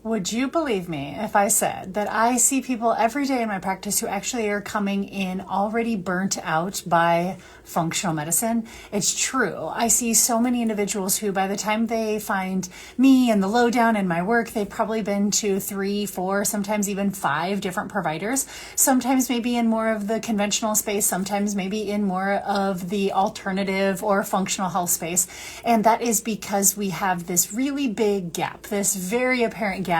Would you believe me if I said that I see people every day in my practice who actually are coming in already burnt out by functional medicine? It's true. I see so many individuals who, by the time they find me and the lowdown in my work, they've probably been to 3, 4, sometimes even 5 different providers. Sometimes maybe in more of the conventional space, sometimes maybe in more of the alternative or functional health space. And that is because we have this really big gap, this very apparent gap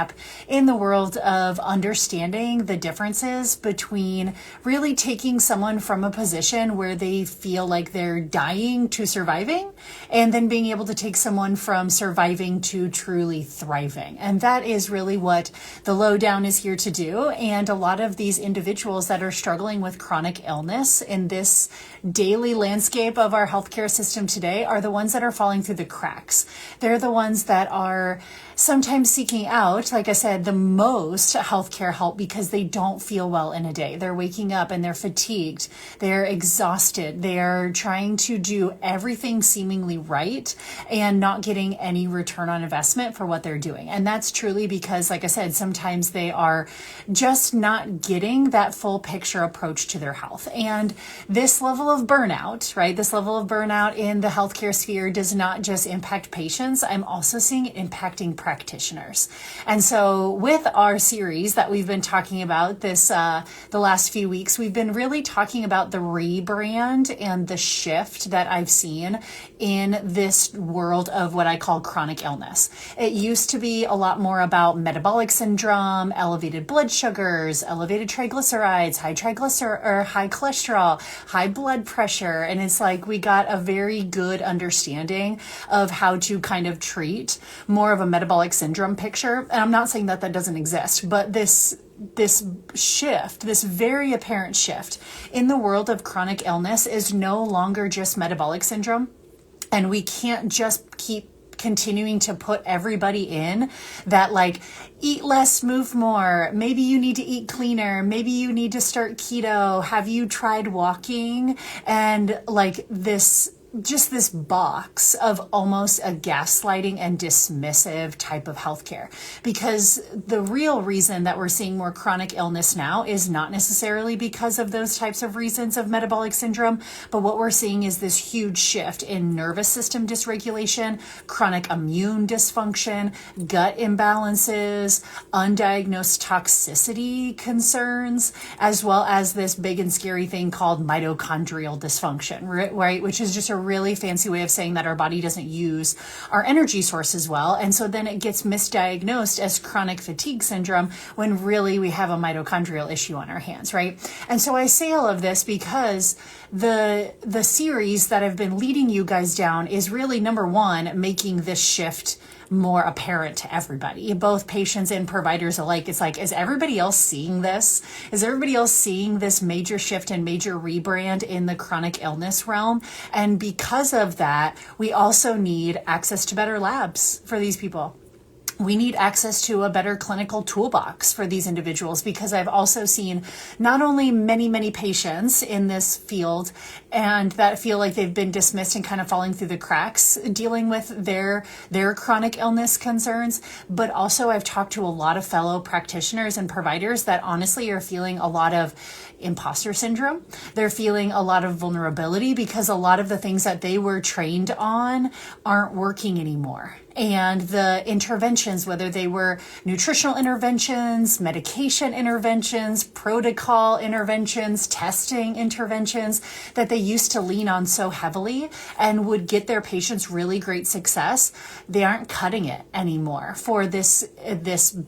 in the world of understanding the differences between really taking someone from a position where they feel like they're dying to surviving, and then being able to take someone from surviving to truly thriving. And that is really what the lowdown is here to do. And a lot of these individuals that are struggling with chronic illness in this daily landscape of our healthcare system today are the ones that are falling through the cracks. They're the ones that are sometimes seeking out, like I said, the most healthcare help because they don't feel well in a day. They're waking up and they're fatigued. They're exhausted. They're trying to do everything seemingly right and not getting any return on investment for what they're doing. And that's truly because, like I said, sometimes they are just not getting that full picture approach to their health. And this level of burnout, right? This level of burnout in the healthcare sphere does not just impact patients. I'm also seeing it impacting practitioners. And so with our series that we've been talking about the last few weeks, we've been really talking about the rebrand and the shift that I've seen in this world of what I call chronic illness. It used to be a lot more about metabolic syndrome, elevated blood sugars, elevated triglycerides, high cholesterol, high blood pressure. And it's like we got a very good understanding of how to kind of treat more of a metabolic syndrome picture. And I'm not saying that that doesn't exist, but this shift, this very apparent shift in the world of chronic illness is no longer just metabolic syndrome. And we can't just keep continuing to put everybody in that, like, eat less, move more. Maybe you need to eat cleaner. Maybe you need to start keto. Have you tried walking? And like this box of almost a gaslighting and dismissive type of healthcare. Because the real reason that we're seeing more chronic illness now is not necessarily because of those types of reasons of metabolic syndrome, but what we're seeing is this huge shift in nervous system dysregulation, chronic immune dysfunction, gut imbalances, undiagnosed toxicity concerns, as well as this big and scary thing called mitochondrial dysfunction, right? Which is just a really fancy way of saying that our body doesn't use our energy sources well. And so then it gets misdiagnosed as chronic fatigue syndrome when really we have a mitochondrial issue on our hands, right? And so I say all of this because the series that I've been leading you guys down is really, number one, making this shift more apparent to everybody, both patients and providers alike. It's like, is everybody else seeing this? Is everybody else seeing this major shift and major rebrand in the chronic illness realm? And because of that, we also need access to better labs for these people. We need access to a better clinical toolbox for these individuals, because I've also seen not only many, many patients in this field and that feel like they've been dismissed and kind of falling through the cracks dealing with their chronic illness concerns, but also I've talked to a lot of fellow practitioners and providers that honestly are feeling a lot of imposter syndrome. They're feeling a lot of vulnerability because a lot of the things that they were trained on aren't working anymore. And the interventions, whether they were nutritional interventions, medication interventions, protocol interventions, testing interventions that they used to lean on so heavily and would get their patients really great success, they aren't cutting it anymore for this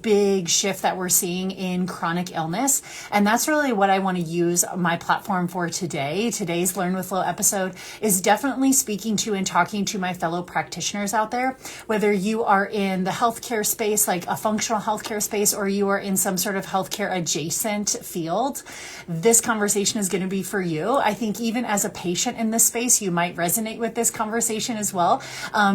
big shift that we're seeing in chronic illness. And that's really what I want to use my platform for today. Today's Learn with Flo episode is definitely speaking to and talking to my fellow practitioners out there, whether you are in the healthcare space, like a functional healthcare space, or you are in some sort of healthcare adjacent field. This conversation is going to be for you. I think even as a patient in this space, you might resonate with this conversation as well.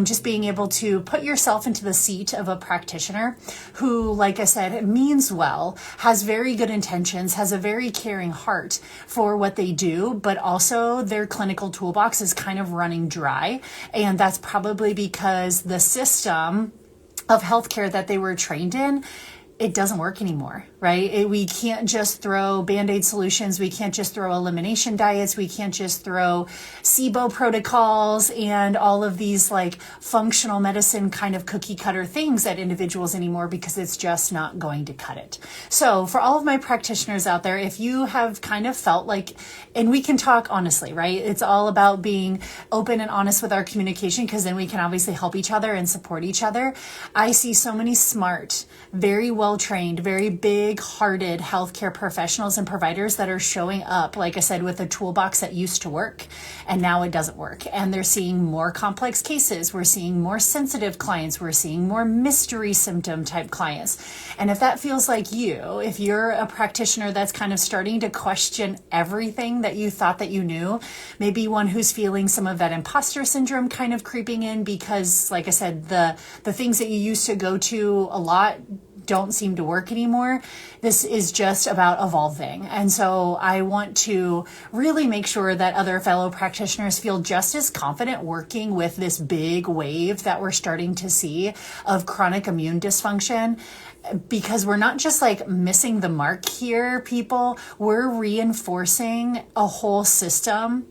Just being able to put yourself into the seat of a practitioner who, like I said, means well, has very good intentions, has a very caring heart for what they do, but also their clinical toolbox is kind of running dry. And that's probably because the system of healthcare that they were trained in, it doesn't work anymore, right? We can't just throw Band-Aid solutions. We can't just throw elimination diets. We can't just throw SIBO protocols and all of these like functional medicine kind of cookie cutter things at individuals anymore, because it's just not going to cut it. So for all of my practitioners out there, if you have kind of felt like, and we can talk honestly, right? It's all about being open and honest with our communication, because then we can obviously help each other and support each other. I see so many smart, very well-trained, very big-hearted healthcare professionals and providers that are showing up, like I said, with a toolbox that used to work and now it doesn't work. And they're seeing more complex cases. We're seeing more sensitive clients. We're seeing more mystery symptom type clients. And if that feels like you, if you're a practitioner that's kind of starting to question everything that you thought that you knew, maybe one who's feeling some of that imposter syndrome kind of creeping in because, like I said, the things that you used to go to a lot don't seem to work anymore. This is just about evolving. And so I want to really make sure that other fellow practitioners feel just as confident working with this big wave that we're starting to see of chronic immune dysfunction, because we're not just like missing the mark here, people. We're reinforcing a whole system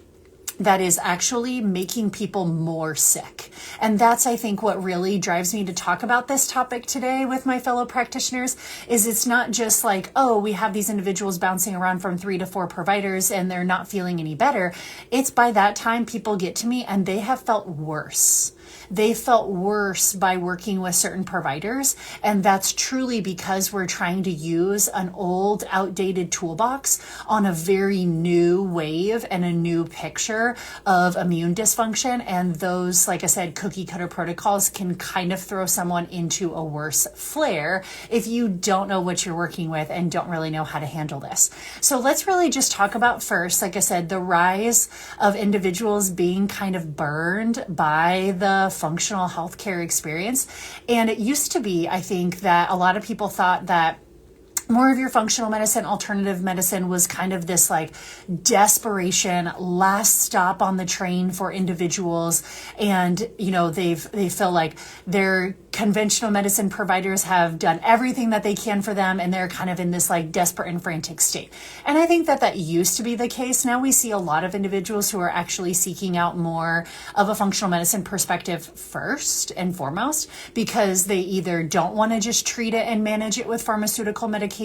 that is actually making people more sick. And that's, I think, what really drives me to talk about this topic today with my fellow practitioners, is it's not just like, oh, we have these individuals bouncing around from 3 to 4 providers and they're not feeling any better. It's by that time people get to me and they have felt worse. They felt worse by working with certain providers. And that's truly because we're trying to use an old, outdated toolbox on a very new wave and a new picture of immune dysfunction. And those, like I said, cookie cutter protocols can kind of throw someone into a worse flare if you don't know what you're working with and don't really know how to handle this. So let's really just talk about first, like I said, the rise of individuals being kind of burned by the functional healthcare experience. And it used to be, I think, that a lot of people thought that more of your functional medicine, alternative medicine was kind of this like desperation, last stop on the train for individuals. And, you know, they feel like their conventional medicine providers have done everything that they can for them. And they're kind of in this like desperate and frantic state. And I think that used to be the case. Now we see a lot of individuals who are actually seeking out more of a functional medicine perspective first and foremost, because they either don't want to just treat it and manage it with pharmaceutical medications.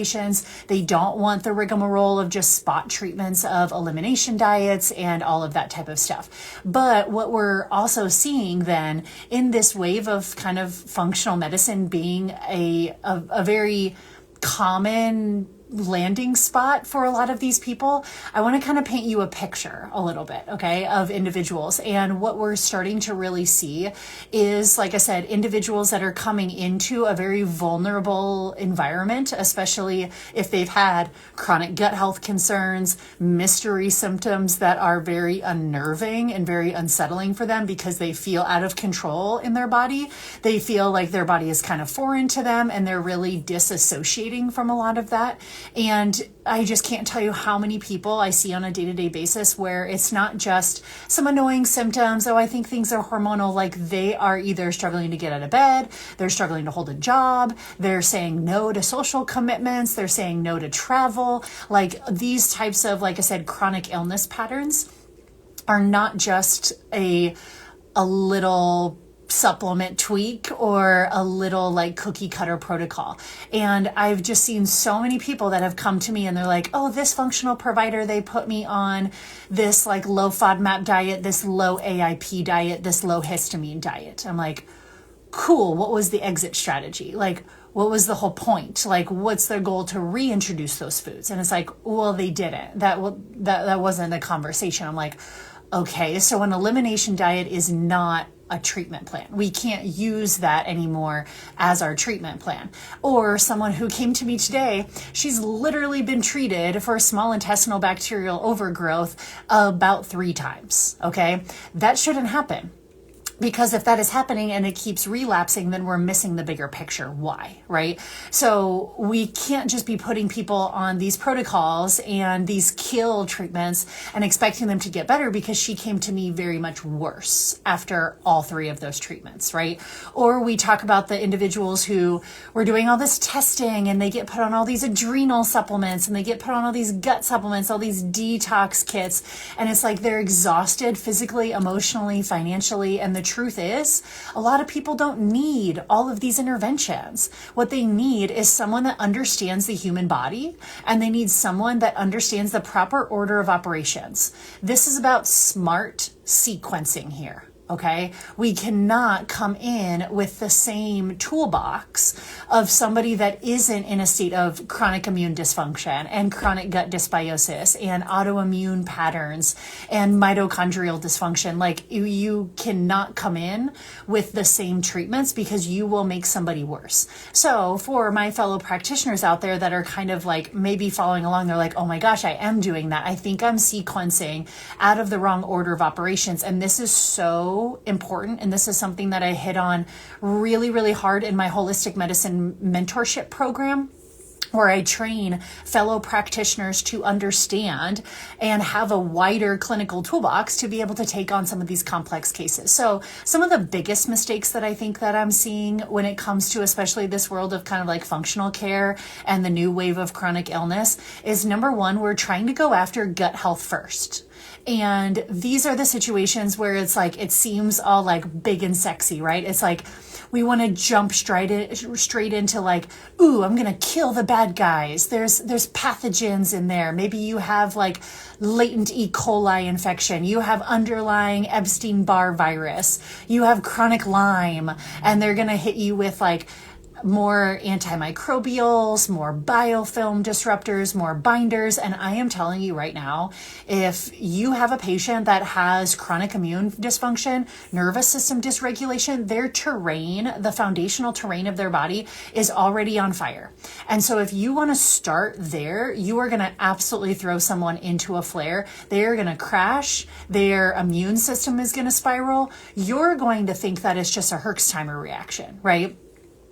They don't want the rigmarole of just spot treatments of elimination diets and all of that type of stuff. But what we're also seeing then in this wave of kind of functional medicine being a very common landing spot for a lot of these people, I want to kind of paint you a picture a little bit, okay, of individuals. And what we're starting to really see is, like I said, individuals that are coming into a very vulnerable environment, especially if they've had chronic gut health concerns, mystery symptoms that are very unnerving and very unsettling for them because they feel out of control in their body. They feel like their body is kind of foreign to them and they're really disassociating from a lot of that. And I just can't tell you how many people I see on a day-to-day basis where it's not just some annoying symptoms. Oh, I think things are hormonal. Like they are either struggling to get out of bed, they're struggling to hold a job, they're saying no to social commitments, they're saying no to travel. Like these types of, like I said, chronic illness patterns are not just a little supplement tweak or a little like cookie cutter protocol. And I've just seen so many people that have come to me and they're like, oh, this functional provider, they put me on this like low FODMAP diet, this low AIP diet, this low histamine diet. I'm like, cool. What was the exit strategy? Like, what was the whole point? Like, what's their goal to reintroduce those foods? And it's like, well, they didn't. That wasn't a conversation. I'm like, okay, so an elimination diet is not a treatment plan. We can't use that anymore as our treatment plan. Or someone who came to me today, she's literally been treated for small intestinal bacterial overgrowth about 3 times. Okay, that shouldn't happen. Because if that is happening and it keeps relapsing, then we're missing the bigger picture. Why, right? So we can't just be putting people on these protocols and these kill treatments and expecting them to get better, because she came to me very much worse after all 3 of those treatments, right? Or we talk about the individuals who were doing all this testing and they get put on all these adrenal supplements and they get put on all these gut supplements, all these detox kits. And it's like they're exhausted physically, emotionally, financially, and the truth is, a lot of people don't need all of these interventions. What they need is someone that understands the human body, and they need someone that understands the proper order of operations. This is about smart sequencing here. Okay, we cannot come in with the same toolbox of somebody that isn't in a state of chronic immune dysfunction and chronic gut dysbiosis and autoimmune patterns and mitochondrial dysfunction. Like you cannot come in with the same treatments, because you will make somebody worse. So for my fellow practitioners out there that are kind of like maybe following along, they're like, oh my gosh, I am doing that. I think I'm sequencing out of the wrong order of operations. And this is so important. And this is something that I hit on really, really hard in my holistic medicine mentorship program, where I train fellow practitioners to understand and have a wider clinical toolbox to be able to take on some of these complex cases. So some of the biggest mistakes that I think that I'm seeing when it comes to especially this world of kind of like functional care and the new wave of chronic illness is, number one, we're trying to go after gut health first. And these are the situations where it's like, it seems all like big and sexy, right? It's like, we want to jump straight into like, ooh, I'm going to kill the bad guys. There's pathogens in there. Maybe you have like latent E. coli infection. You have underlying Epstein-Barr virus. You have chronic Lyme, and they're going to hit you with like more antimicrobials, more biofilm disruptors, more binders. And I am telling you right now, if you have a patient that has chronic immune dysfunction, nervous system dysregulation, their terrain, the foundational terrain of their body is already on fire. And so if you want to start there, you are going to absolutely throw someone into a flare. They are going to crash. Their immune system is going to spiral. You're going to think that it's just a Herxheimer reaction, right?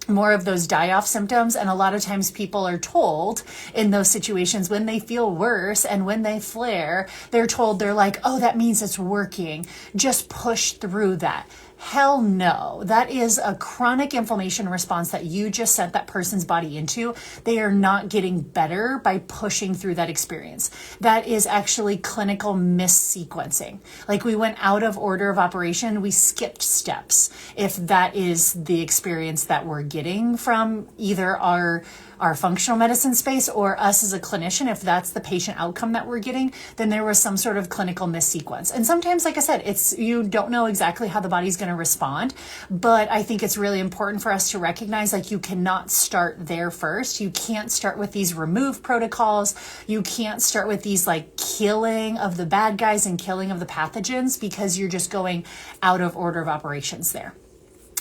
More of those die-off symptoms. And a lot of times people are told in those situations when they feel worse and when they flare, they're like, oh, that means it's working. Just push through that. Hell no. That is a chronic inflammation response that you just sent that person's body into. They are not getting better by pushing through that experience. That is actually clinical missequencing. Like we went out of order of operation. We skipped steps. If that is the experience that we're getting from either our functional medicine space or us as a clinician, if that's the patient outcome that we're getting, then there was some sort of clinical missequence. And sometimes, like I said, you don't know exactly how the body's going to respond, but I think it's really important for us to recognize, like, you cannot start there first. You can't start with these remove protocols. You can't start with these like killing of the bad guys and killing of the pathogens, because you're just going out of order of operations there.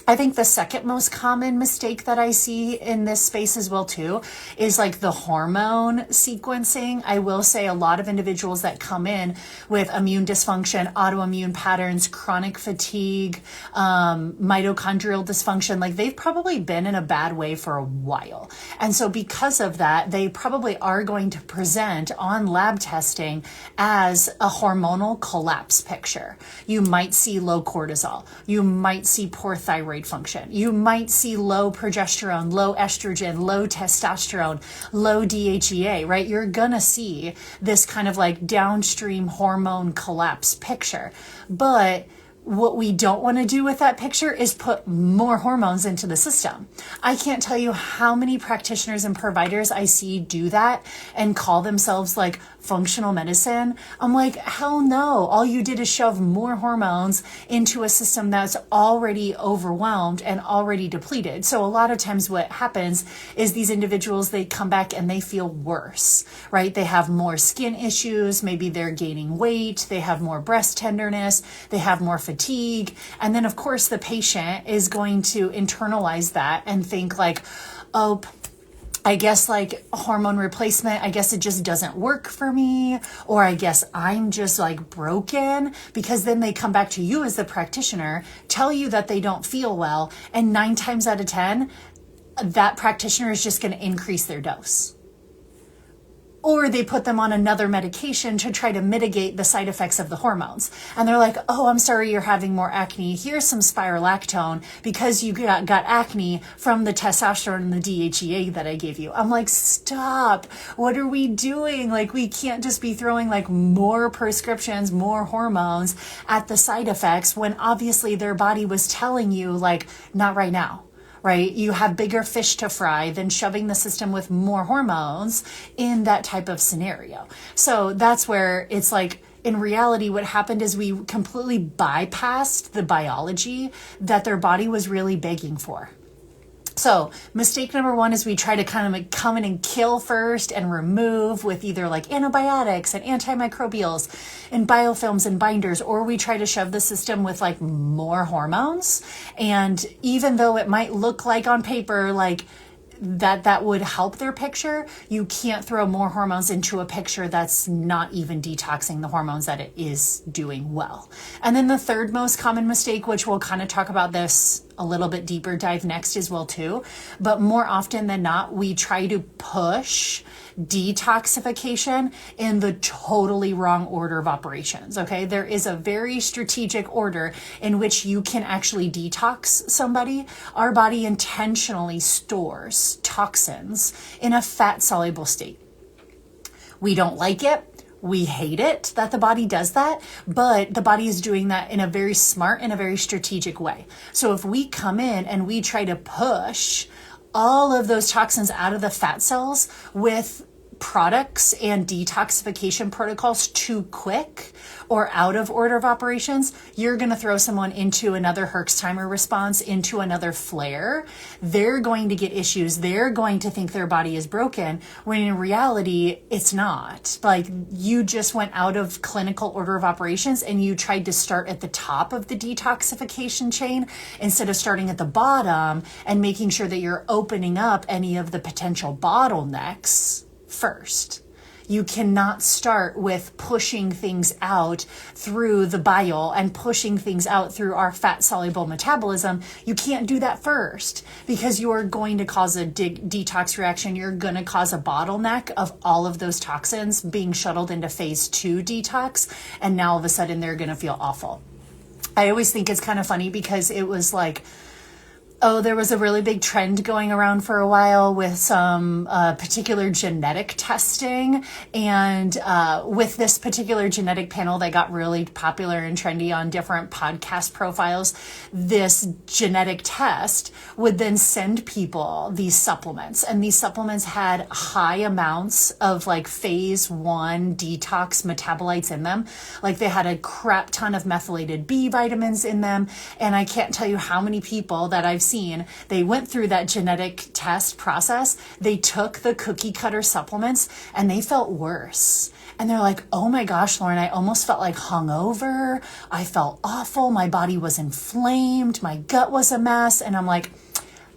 I think the second most common mistake that I see in this space as well too is like the hormone sequencing. I will say a lot of individuals that come in with immune dysfunction, autoimmune patterns, chronic fatigue, mitochondrial dysfunction, like they've probably been in a bad way for a while. And so because of that, they probably are going to present on lab testing as a hormonal collapse picture. You might see low cortisol. You might see poor thyroid function. You might see low progesterone, low estrogen, low testosterone, low DHEA, right? You're gonna see this kind of like downstream hormone collapse picture. But what we don't want to do with that picture is put more hormones into the system. I can't tell you how many practitioners and providers I see do that and call themselves like functional medicine. I'm like, hell no. All you did is shove more hormones into a system that's already overwhelmed and already depleted. So a lot of times what happens is these individuals, they come back and they feel worse, right? They have more skin issues. Maybe they're gaining weight. They have more breast tenderness. They have more fatigue. And then of course the patient is going to internalize that and think like, oh, I guess like hormone replacement, I guess it just doesn't work for me, or I guess I'm just like broken, because then they come back to you as the practitioner, tell you that they don't feel well, and 9 times out of 10, that practitioner is just going to increase their dose. Or they put them on another medication to try to mitigate the side effects of the hormones. And they're like, oh, I'm sorry you're having more acne. Here's some spirolactone because you got acne from the testosterone and the DHEA that I gave you. I'm like, stop. What are we doing? Like, we can't just be throwing like more prescriptions, more hormones at the side effects when obviously their body was telling you like, not right now. Right? You have bigger fish to fry than shoving the system with more hormones in that type of scenario. So that's where it's like, in reality, what happened is we completely bypassed the biology that their body was really begging for. So mistake number 1 is we try to kind of like come in and kill first and remove with either like antibiotics and antimicrobials and biofilms and binders, or we try to shove the system with like more hormones. And even though it might look like on paper, like that would help their picture, you can't throw more hormones into a picture that's not even detoxing the hormones that it is doing well. And then the third most common mistake, which we'll kind of talk about this a little bit deeper dive next as well too, but more often than not, we try to push detoxification in the totally wrong order of operations. Okay. There is a very strategic order in which you can actually detox somebody. Our body intentionally stores toxins in a fat soluble state. We don't like it. We hate it that the body does that, but the body is doing that in a very smart and a very strategic way. So if we come in and we try to push all of those toxins out of the fat cells with products and detoxification protocols too quick or out of order of operations, you're going to throw someone into another Herxheimer response, into another flare. They're going to get issues. They're going to think their body is broken, when in reality, it's not. Like, you just went out of clinical order of operations and you tried to start at the top of the detoxification chain instead of starting at the bottom and making sure that you're opening up any of the potential bottlenecks first. You cannot start with pushing things out through the bile and pushing things out through our fat soluble metabolism. You can't do that first, because you're going to cause a detox reaction. You're going to cause a bottleneck of all of those toxins being shuttled into phase 2 detox. And now all of a sudden they're going to feel awful. I always think it's kind of funny because it was like, there was a really big trend going around for a while with some particular genetic testing. And with this particular genetic panel that got really popular and trendy on different podcast profiles, this genetic test would then send people these supplements. And these supplements had high amounts of like phase 1 detox metabolites in them. Like, they had a crap ton of methylated B vitamins in them. And I can't tell you how many people that I've seen, they went through that genetic test process, they took the cookie cutter supplements and they felt worse. And they're like, oh my gosh, Lauren, I almost felt like hungover. I felt awful. My body was inflamed. My gut was a mess. And I'm like,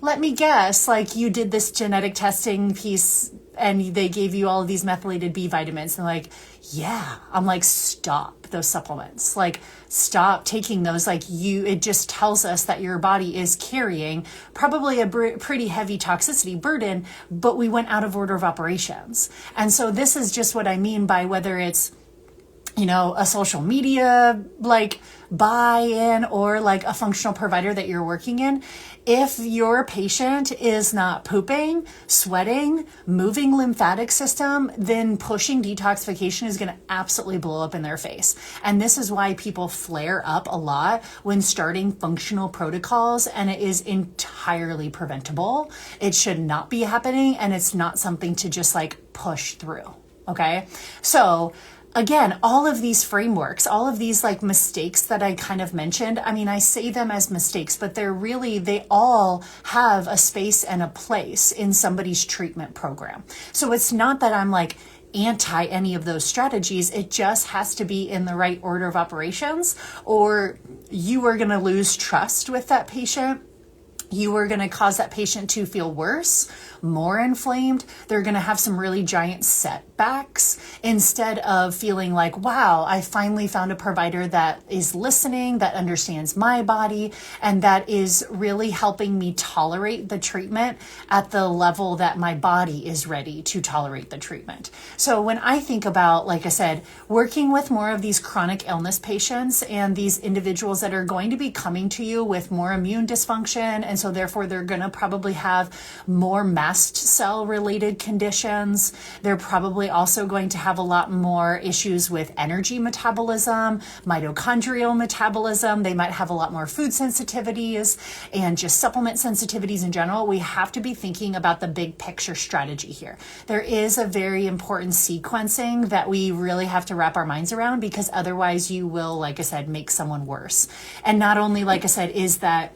let me guess, like, you did this genetic testing piece and they gave you all of these methylated B vitamins. And like, yeah. I'm like, stop those supplements. Like, stop taking those. Like, it just tells us that your body is carrying probably a pretty heavy toxicity burden, but we went out of order of operations. And so this is just what I mean by whether it's, a social media like buy-in or like a functional provider that you're working in. If your patient is not pooping, sweating, moving lymphatic system, then pushing detoxification is going to absolutely blow up in their face. And this is why people flare up a lot when starting functional protocols, and it is entirely preventable. It should not be happening, and it's not something to just like push through. Okay. So again, all of these frameworks, all of these like mistakes that I kind of mentioned, I mean, I say them as mistakes, but they all have a space and a place in somebody's treatment program. So it's not that I'm like anti any of those strategies. It just has to be in the right order of operations, or you are going to lose trust with that patient. you are going to cause that patient to feel worse, more inflamed. They're going to have some really giant setbacks instead of feeling like, wow, I finally found a provider that is listening, that understands my body, and that is really helping me tolerate the treatment at the level that my body is ready to tolerate the treatment. So when I think about, like I said, working with more of these chronic illness patients and these individuals that are going to be coming to you with more immune dysfunction, and so therefore they're going to probably have more mast cell related conditions. They're probably also going to have a lot more issues with energy metabolism, mitochondrial metabolism. They might have a lot more food sensitivities and just supplement sensitivities in general. We have to be thinking about the big picture strategy here. There is a very important sequencing that we really have to wrap our minds around, because otherwise you will, like I said, make someone worse. And not only, like I said, is that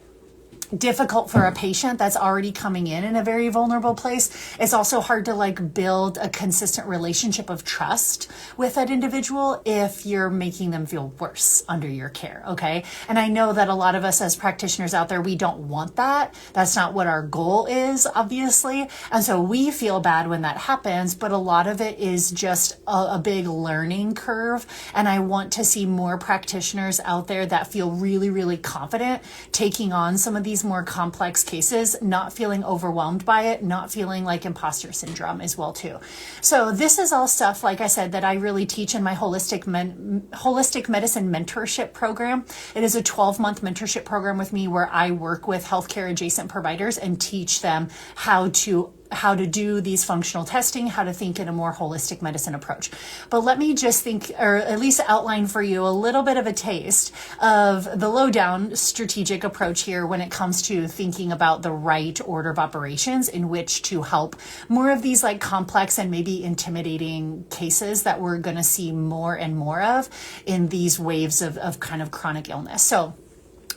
difficult for a patient that's already coming in a very vulnerable place, it's also hard to like build a consistent relationship of trust with that individual if you're making them feel worse under your care. Okay. And I know that a lot of us as practitioners out there, we don't want that. That's not what our goal is, obviously. And so we feel bad when that happens, but a lot of it is just a big learning curve. And I want to see more practitioners out there that feel really, really confident taking on some of these more complex cases, not feeling overwhelmed by it, not feeling like imposter syndrome as well too. So this is all stuff, like I said, that I really teach in my holistic medicine mentorship program. It is a 12-month mentorship program with me where I work with healthcare adjacent providers and teach them how to do these functional testing, how to think in a more holistic medicine approach. But let me just think, or at least outline for you a little bit of a taste of the lowdown strategic approach here when it comes to thinking about the right order of operations in which to help more of these like complex and maybe intimidating cases that we're going to see more and more of in these waves of kind of chronic illness. So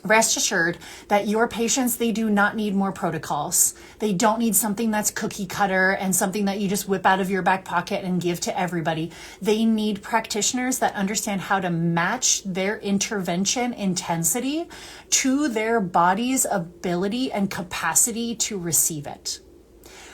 rest assured that your patients, they do not need more protocols. They don't need something that's cookie cutter and something that you just whip out of your back pocket and give to everybody. They need practitioners that understand how to match their intervention intensity to their body's ability and capacity to receive it,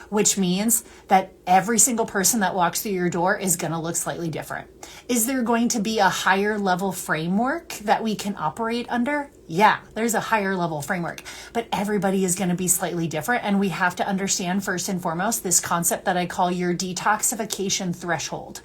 which means that every single person that walks through your door is going to look slightly different. Is there going to be a higher level framework that we can operate under? Yeah, there's a higher level framework, but everybody is going to be slightly different. And we have to understand first and foremost this concept that I call your detoxification threshold.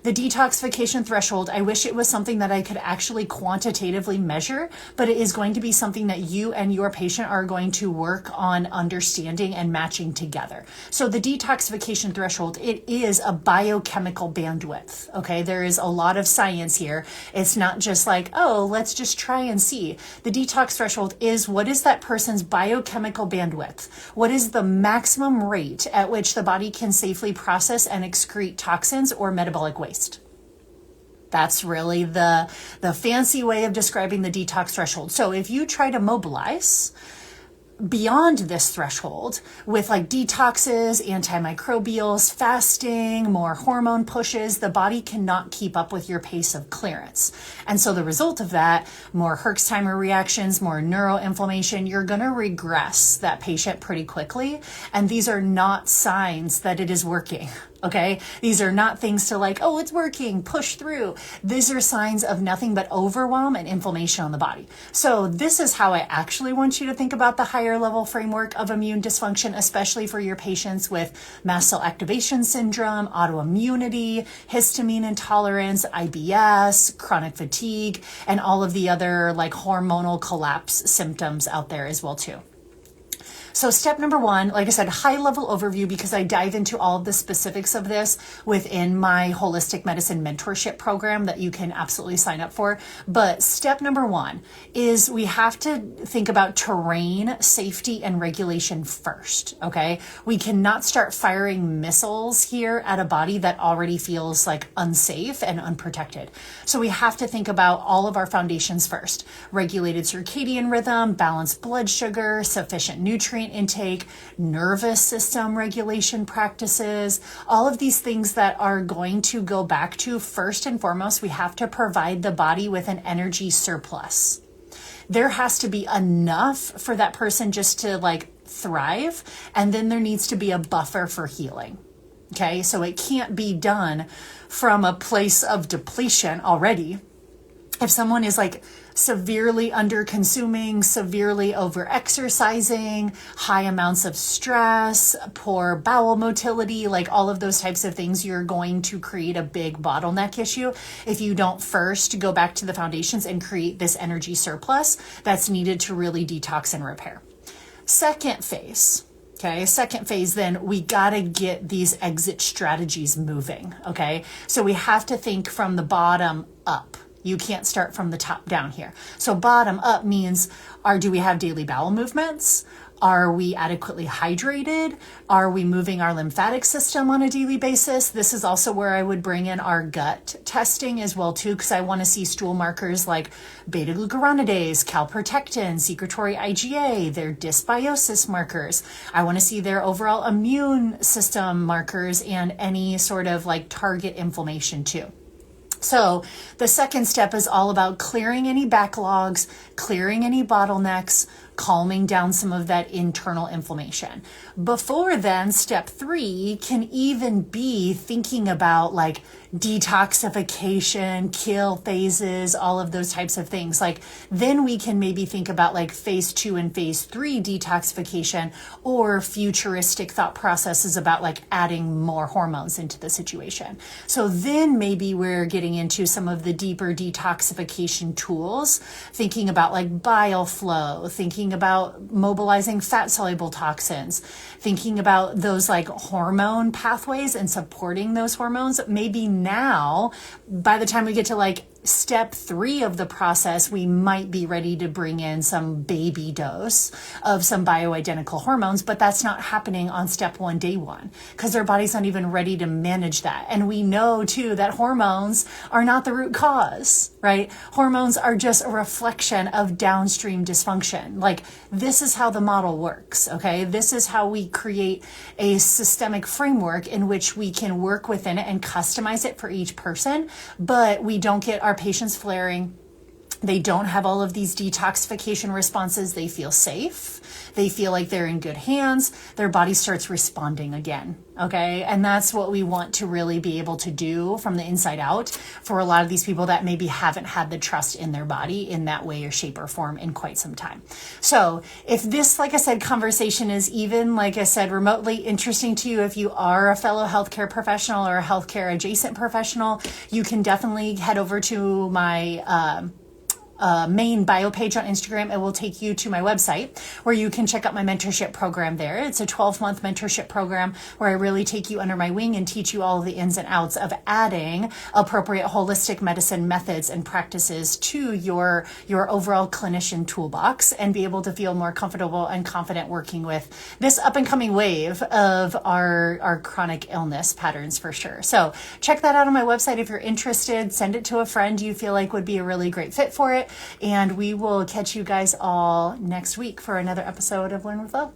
The detoxification threshold, I wish it was something that I could actually quantitatively measure, but it is going to be something that you and your patient are going to work on understanding and matching together. So the detoxification threshold, it is a biochemical bandwidth. Okay, there is a lot of science here. It's not just like, oh, let's just try and see. The detox threshold is, what is that person's biochemical bandwidth? What is the maximum rate at which the body can safely process and excrete toxins or metabolic waste? That's really the fancy way of describing the detox threshold. So if you try to mobilize beyond this threshold with like detoxes, antimicrobials, fasting, more hormone pushes, the body cannot keep up with your pace of clearance. And so the result of that, more Herxheimer reactions, more neuroinflammation, you're going to regress that patient pretty quickly. And these are not signs that it is working. Okay, these are not things to like, oh, it's working, push through. These are signs of nothing but overwhelm and inflammation on the body. So this is how I actually want you to think about the higher level framework of immune dysfunction, especially for your patients with mast cell activation syndrome, autoimmunity, histamine intolerance, IBS, chronic fatigue, and all of the other like hormonal collapse symptoms out there as well too. So step number one, like I said, high level overview, because I dive into all of the specifics of this within my holistic medicine mentorship program that you can absolutely sign up for. But step number one is we have to think about terrain, safety, and regulation first. Okay. We cannot start firing missiles here at a body that already feels like unsafe and unprotected. So we have to think about all of our foundations first: regulated circadian rhythm, balanced blood sugar, sufficient nutrient intake, nervous system regulation practices, all of these things that are going to go back to, first and foremost, we have to provide the body with an energy surplus. there has to be enough for that person just to like thrive. And then there needs to be a buffer for healing. Okay. So it can't be done from a place of depletion already. If someone is like severely under consuming, severely over exercising, high amounts of stress, poor bowel motility, like all of those types of things, you're going to create a big bottleneck issue if you don't first go back to the foundations and create this energy surplus that's needed to really detox and repair. Second phase, then we got to get these exit strategies moving. Okay. So we have to think from the bottom up. You can't start from the top down here. So bottom up means, do we have daily bowel movements? Are we adequately hydrated? Are we moving our lymphatic system on a daily basis? This is also where I would bring in our gut testing as well too, because I want to see stool markers like beta-glucuronidase, calprotectin, secretory IgA, their dysbiosis markers. I want to see their overall immune system markers and any sort of like target inflammation too. So the second step is all about clearing any backlogs, clearing any bottlenecks, calming down some of that internal inflammation. Before then, step 3 can even be thinking about like detoxification, kill phases, all of those types of things. Like then we can maybe think about like phase 2 and phase 3 detoxification, or futuristic thought processes about like adding more hormones into the situation. So then maybe we're getting into some of the deeper detoxification tools, thinking about like bile flow, thinking about mobilizing fat soluble toxins, thinking about those like hormone pathways and supporting those hormones. Maybe now, by the time we get to like step 3 of the process, we might be ready to bring in some baby dose of some bioidentical hormones, but that's not happening on step 1, day 1, because their body's not even ready to manage that. And we know too that hormones are not the root cause, right? Hormones are just a reflection of downstream dysfunction. Like this is how the model works, okay? This is how we create a systemic framework in which we can work within it and customize it for each person, but we don't get our patients flaring. They don't have all of these detoxification responses. They feel safe. They feel like they're in good hands. Their body starts responding again. Okay. And that's what we want to really be able to do from the inside out for a lot of these people that maybe haven't had the trust in their body in that way or shape or form in quite some time. So if this, like I said, conversation is even, like I said, remotely interesting to you, if you are a fellow healthcare professional or a healthcare adjacent professional, you can definitely head over to my, main bio page on Instagram. It will take you to my website where you can check out my mentorship program there. It's a 12-month mentorship program where I really take you under my wing and teach you all of the ins and outs of adding appropriate holistic medicine methods and practices to your overall clinician toolbox and be able to feel more comfortable and confident working with this up and coming wave of our chronic illness patterns for sure. So check that out on my website if you're interested. Send it to a friend you feel like would be a really great fit for it. And we will catch you guys all next week for another episode of Learn with Love.